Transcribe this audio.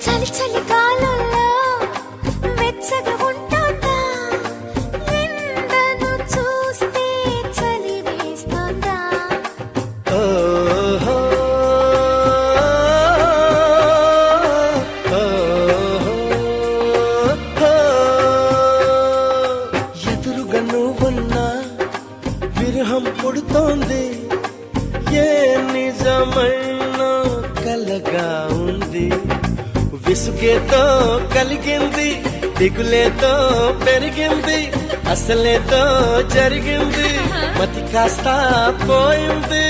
చలి చలి కాలంలో వెచ్చగా ఉంటాందా ఎండను చూస్తే చలి వేస్తుందా ఓహో, ఓహో, ఎదురుగా నువ్వున్నా విరహం పుడుతోంది, ఏ నిజమైన కలగా ఉంది. విసుగేతో కలిగింది, దిగులేతో పెరిగింది, అసలేతో జరిగింది, మతి కాస్త పోయింది.